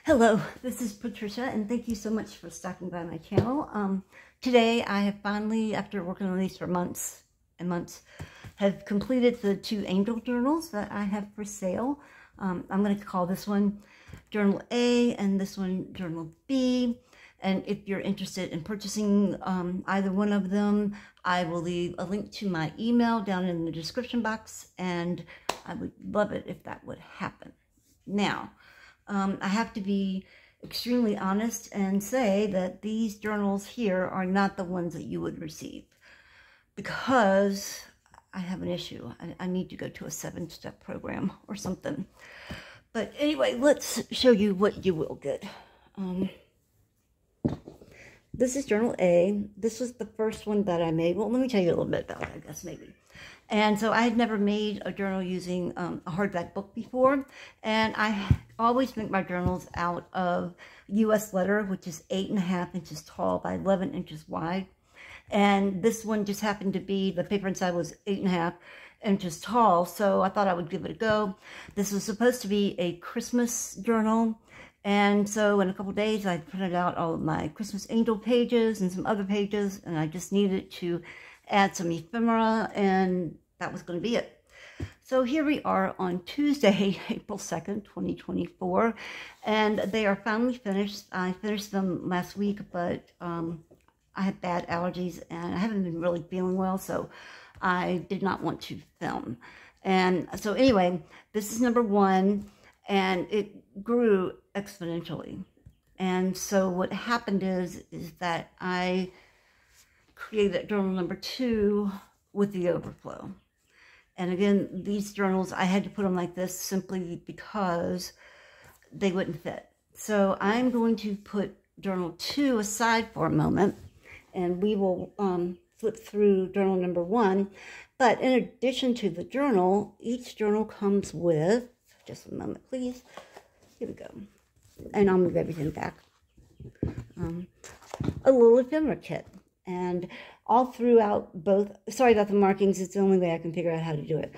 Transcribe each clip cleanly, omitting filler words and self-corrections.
Hello, this is Patricia, and thank you so much for stopping by my channel. Today I have finally, after working on these for months and months, have completed the 2 angel journals that I have for sale. I'm going to call this one Journal A and this one Journal B. And if you're interested in purchasing either one of them, I will leave a link to my email down in the description box, and I would love it if that would happen. Now, I have to be extremely honest and say that these journals here are not the ones that you would receive, because I have an issue. I need to go to a 7-step program or something. But anyway, let's show you what you will get. This is Journal A. This was the first one that I made. Well, let me tell you a little bit about it, I guess, maybe. And so I had never made a journal using a hardback book before. And I always make my journals out of US letter, which is 8.5 inches tall by 11 inches wide. And this one just happened to be, the paper inside was 8.5 inches tall. So I thought I would give it a go. This was supposed to be a Christmas journal. And so in a couple days, I printed out all of my Christmas angel pages and some other pages, and I just needed to add some ephemera, and that was going to be it. So here we are on Tuesday, April 2nd, 2024, and they are finally finished. I finished them last week, but I had bad allergies, and I haven't been really feeling well, so I did not want to film. And so anyway, this is number 1, and it grew exponentially. And so what happened is that I created journal number 2 with the overflow. And again, these journals, I had to put them like this simply because they wouldn't fit. So I'm going to put journal 2 aside for a moment, and we will flip through journal number 1. But in addition to the journal, each journal comes with, just a moment please, here we go, and I'll move everything back, a little ephemera kit. And all throughout both, sorry about the markings, it's the only way I can figure out how to do it.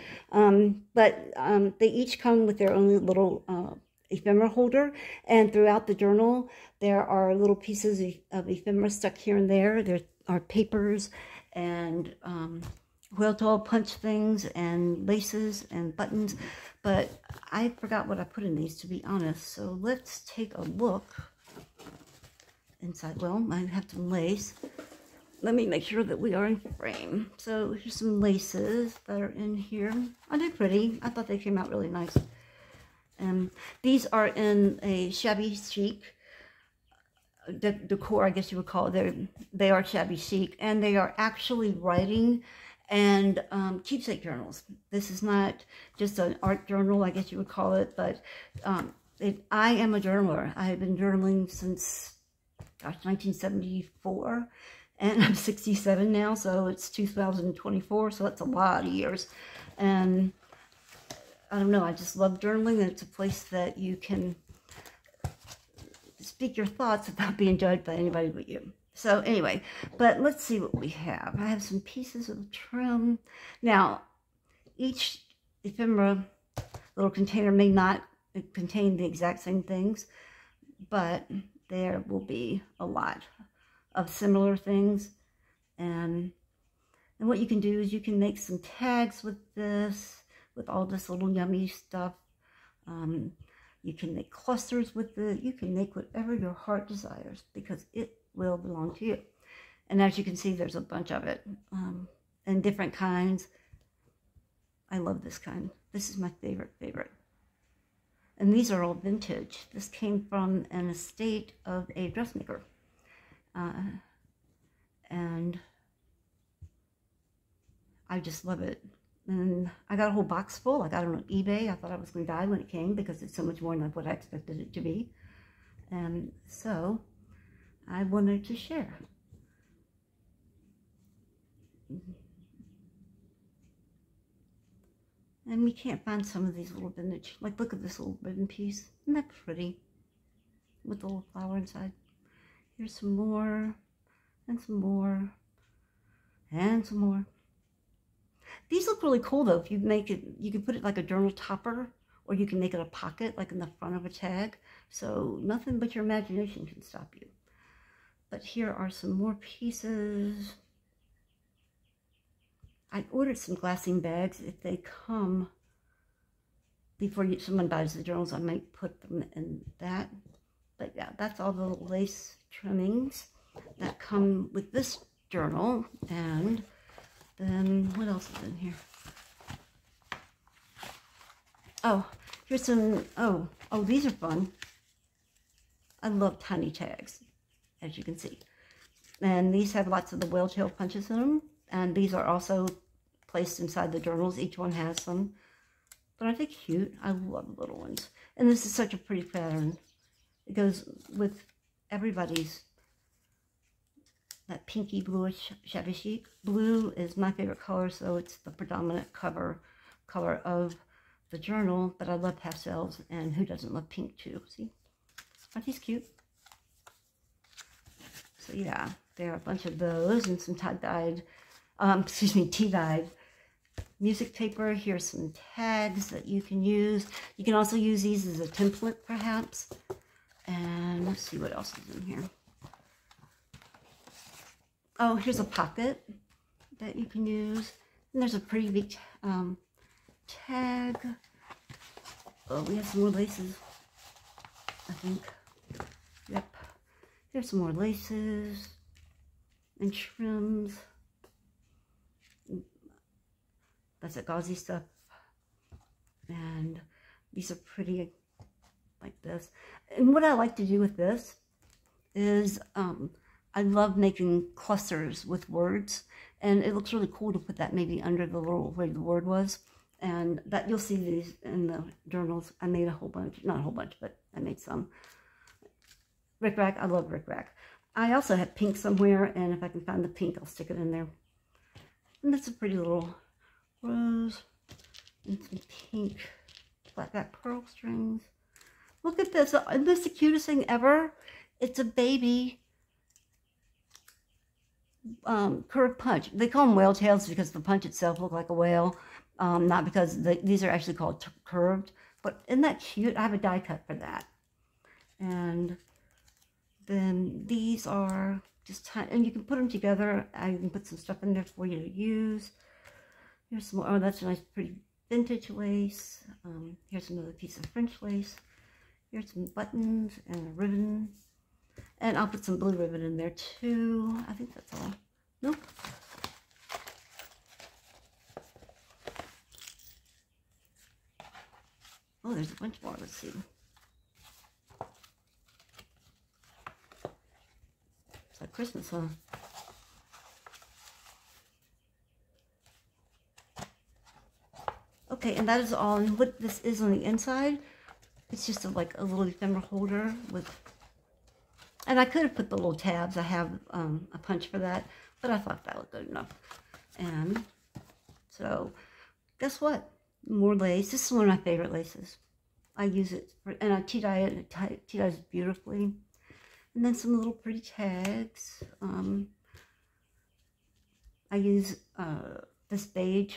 But they each come with their own little ephemera holder. And throughout the journal, there are little pieces of ephemera stuck here and there. There are papers and whale tail punch things and laces and buttons. But I forgot what I put in these, to be honest. So let's take a look inside. Well, I have some lace. Let me make sure that we are in frame. So here's some laces that are in here. Oh, they're pretty. I thought they came out really nice. These are in a shabby chic decor, I guess you would call it. They are shabby chic, and they are actually writing and keepsake journals. This is not just an art journal, I guess you would call it, but I am a journaler. I have been journaling since, gosh, 1974. And I'm 67 now, so it's 2024, so that's a lot of years. And I don't know, I just love journaling, and it's a place that you can speak your thoughts without being judged by anybody but you. So anyway, but let's see what we have. I have some pieces of trim. Now, each ephemera little container may not contain the exact same things, but there will be a lot of similar things. And what you can do is you can make some tags with this, with all this little yummy stuff. You can make clusters with it. You can make whatever your heart desires, because it will belong to you. And as you can see, there's a bunch of it, and different kinds. I love this kind. This is my favorite. And these are all vintage. This came from an estate of a dressmaker. And I just love it. And I got a whole box full. I got it on eBay. I thought I was going to die when it came, because it's so much more than what I expected it to be. And so I wanted to share. And we can't find some of these little vintage. Like, look at this little ribbon piece. Isn't that pretty? With the little flower inside. Here's some more, and some more, and some more. These look really cool though. If you make it, you can put it like a journal topper, or you can make it a pocket like in the front of a tag. So nothing but your imagination can stop you. But here are some more pieces. I ordered some glassine bags. If they come before someone buys the journals, I might put them in that. But yeah, that's all the lace trimmings that come with this journal. And then what else is in here? Oh, here's some, oh, these are fun. I love tiny tags, as you can see. And these have lots of the whale tail punches in them. And these are also placed inside the journals. Each one has some. But aren't they cute? I love little ones. And this is such a pretty pattern. It goes with everybody's. That pinky bluish shabby chic. Blue is my favorite color, so it's the predominant color of the journal. But I love pastels, and who doesn't love pink too? See? Aren't these cute? So yeah, there are a bunch of those and some tea-dyed music paper. Here's some tags that you can use. You can also use these as a template, perhaps. And let's see what else is in here. Oh, here's a pocket that you can use. And there's a pretty big tag. Oh, we have some more laces, I think. Yep. Here's some more laces and trims. That's that gauzy stuff. And these are pretty like this. And what I like to do with this is I love making clusters with words. And it looks really cool to put that maybe under the little where the word was. And that you'll see these in the journals. I made a whole bunch, not a whole bunch, but I made some. Rick Rack, I love Rick Rack. I also have pink somewhere, and if I can find the pink, I'll stick it in there. And that's a pretty little rose and some pink flat back pearl strings. Look at this. Isn't this the cutest thing ever? It's a baby curved punch. They call them whale tails because the punch itself looks like a whale, not because these are actually called curved. But isn't that cute? I have a die cut for that. And then these are just tiny, and you can put them together. I can put some stuff in there for you to use. Here's some more. Oh, that's a nice, pretty vintage lace. Here's another piece of French lace. Here's some buttons and a ribbon. And I'll put some blue ribbon in there too. I think that's all. Nope. Oh, there's a bunch more. Let's see. It's like Christmas, huh? Okay, and that is all. And what this is on the inside, it's just like a little ephemera holder with, and I could have put the little tabs. I have a punch for that, but I thought that looked good enough. And so, guess what? More lace. This is one of my favorite laces. I use it, and I tea-dye it, and it tea-dyes beautifully. And then some little pretty tags. I use this beige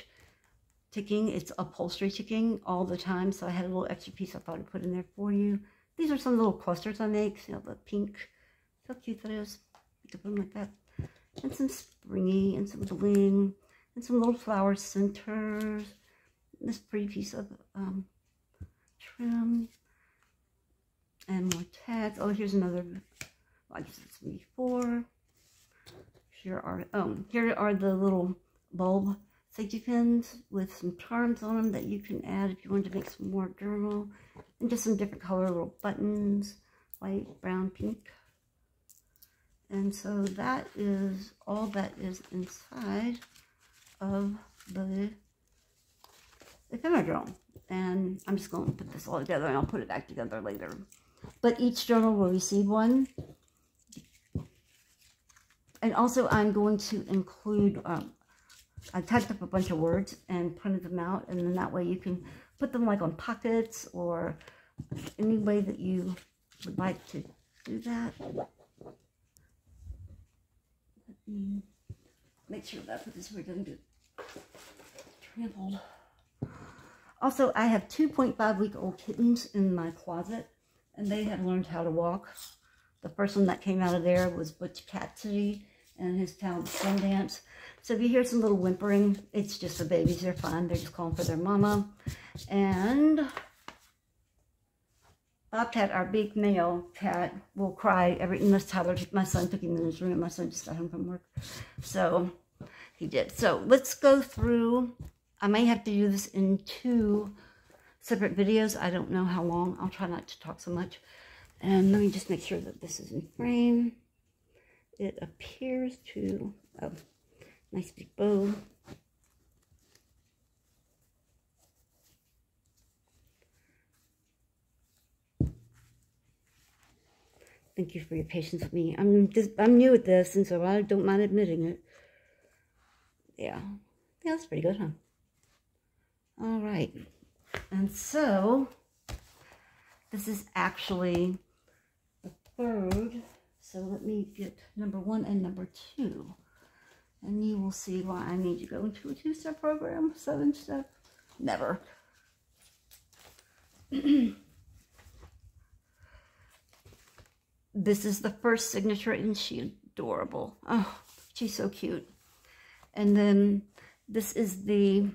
ticking. It's upholstery ticking all the time, so I had a little extra piece I thought I'd put in there for you. These are some little clusters I make. You know, the pink. How cute that is. You can put them like that. And some springy and some bling and some little flower centers. This pretty piece of trim and more tags. Oh, here's another. Well, I guess it's before. Here are the little bulb safety pins with some charms on them that you can add if you want to make some more journal, and just some different color little buttons, white, brown, pink. And so that is all that is inside of the ephemera journal. And I'm just going to put this all together, and I'll put it back together later. But each journal will receive one. And also I'm going to include, I typed up a bunch of words and printed them out, and then that way you can put them like on pockets or any way that you would like to do that. Let me make sure that this word doesn't get trampled. Also, I have 2.5-week-old kittens in my closet, and they have learned how to walk. The first one that came out of there was Butch Cassidy, and his pal Sundance. So if you hear some little whimpering, it's just the babies. They're fine. They're just calling for their mama. And Bobcat, our big male cat, will cry unless Tyler, my son, took him in his room. My son just got home from work. So he did. So let's go through. I may have to do this in 2 separate videos. I don't know how long. I'll try not to talk so much. And let me just make sure that this is in frame. It appears to, oh, nice big bow. Thank you for your patience with me. I'm new at this, and so I don't mind admitting it. Yeah, that's pretty good, huh? All right, and so this is actually the 3rd. So let me get number 1 and number 2, and you will see why I need to go into a 2-step program. 7-step, never. This is the first signature, and she's adorable. Oh, she's so cute. And then this is the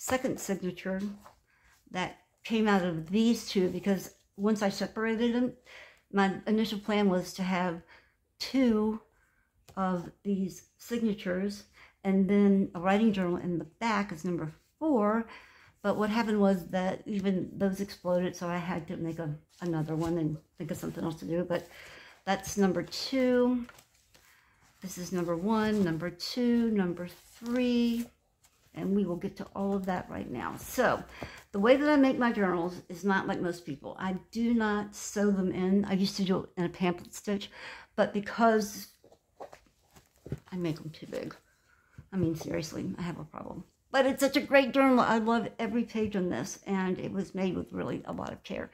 2nd signature that came out of these 2, because once I separated them, my initial plan was to have 2 of these signatures and then a writing journal in the back is number 4. But what happened was that even those exploded, so I had to make another one and think of something else to do. But that's number 2. This is number 1, number 2, number 3. And we will get to all of that right now. So the way that I make my journals is not like most people. I do not sew them in. I used to do it in a pamphlet stitch. But because I make them too big. I mean, seriously, I have a problem. But it's such a great journal. I love every page on this, and it was made with really a lot of care.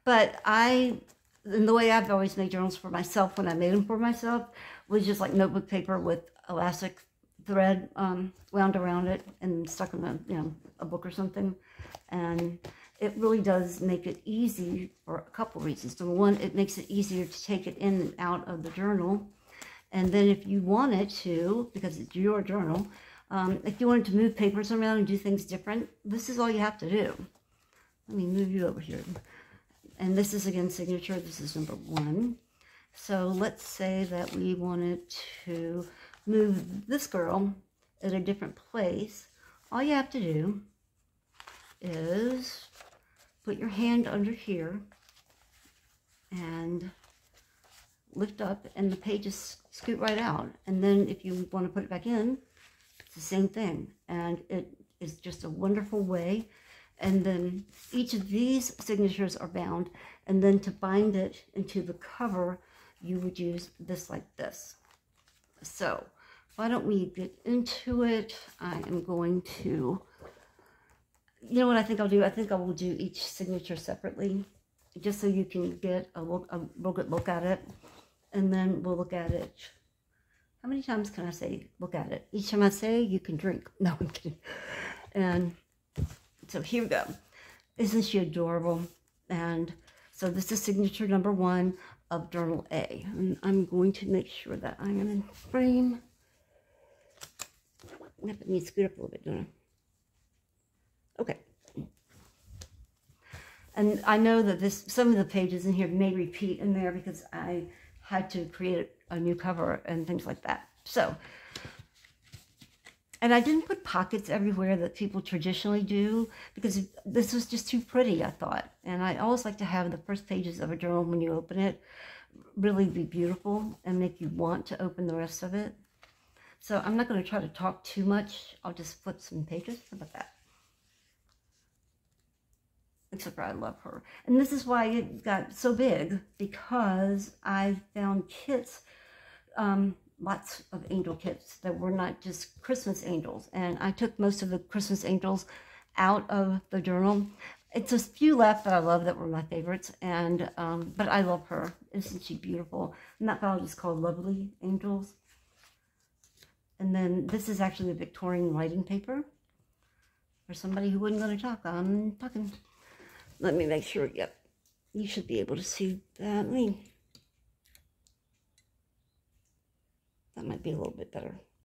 But and the way I've always made journals for myself when I made them for myself was just like notebook paper with elastic thread wound around it and stuck in a book or something. And it really does make it easy for a couple reasons. Number one, it makes it easier to take it in and out of the journal. And then if you wanted to, because it's your journal, if you wanted to move papers around and do things different, this is all you have to do. Let me move you over here. And this is, again, signature. This is number 1. So let's say that we wanted to move this girl at a different place. All you have to do is put your hand under here and lift up, and the pages scoot right out. And then if you want to put it back in, it's the same thing. And it is just a wonderful way. And then each of these signatures are bound, and then to bind it into the cover, you would use this like this. So why don't we get into it? I am going to, you know what I think I'll do? I think I will do each signature separately, just so you can get a real good look at it. And then we'll look at it. How many times can I say look at it? Each time I say, you can drink. No, I'm kidding. And so here we go. Isn't she adorable? And so this is signature number 1 of Journal A. And I'm going to make sure that I am in frame. I have to scoot up a little bit, don't I? Okay. And I know that some of the pages in here may repeat in there because I had to create a new cover and things like that. So, and I didn't put pockets everywhere that people traditionally do because this was just too pretty, I thought. And I always like to have the first pages of a journal when you open it really be beautiful and make you want to open the rest of it. So I'm not going to try to talk too much. I'll just flip some pages. How about that? Except for I love her. And this is why it got so big, because I found kits, lots of angel kits that were not just Christmas angels. And I took most of the Christmas angels out of the journal. It's a few left that I love that were my favorites. And but I love her. Isn't she beautiful? And that file is called Lovely Angels. And then this is actually a Victorian writing paper. For somebody who wasn't going to talk, I'm talking. Let me make sure, yep. You should be able to see that. That might be a little bit better.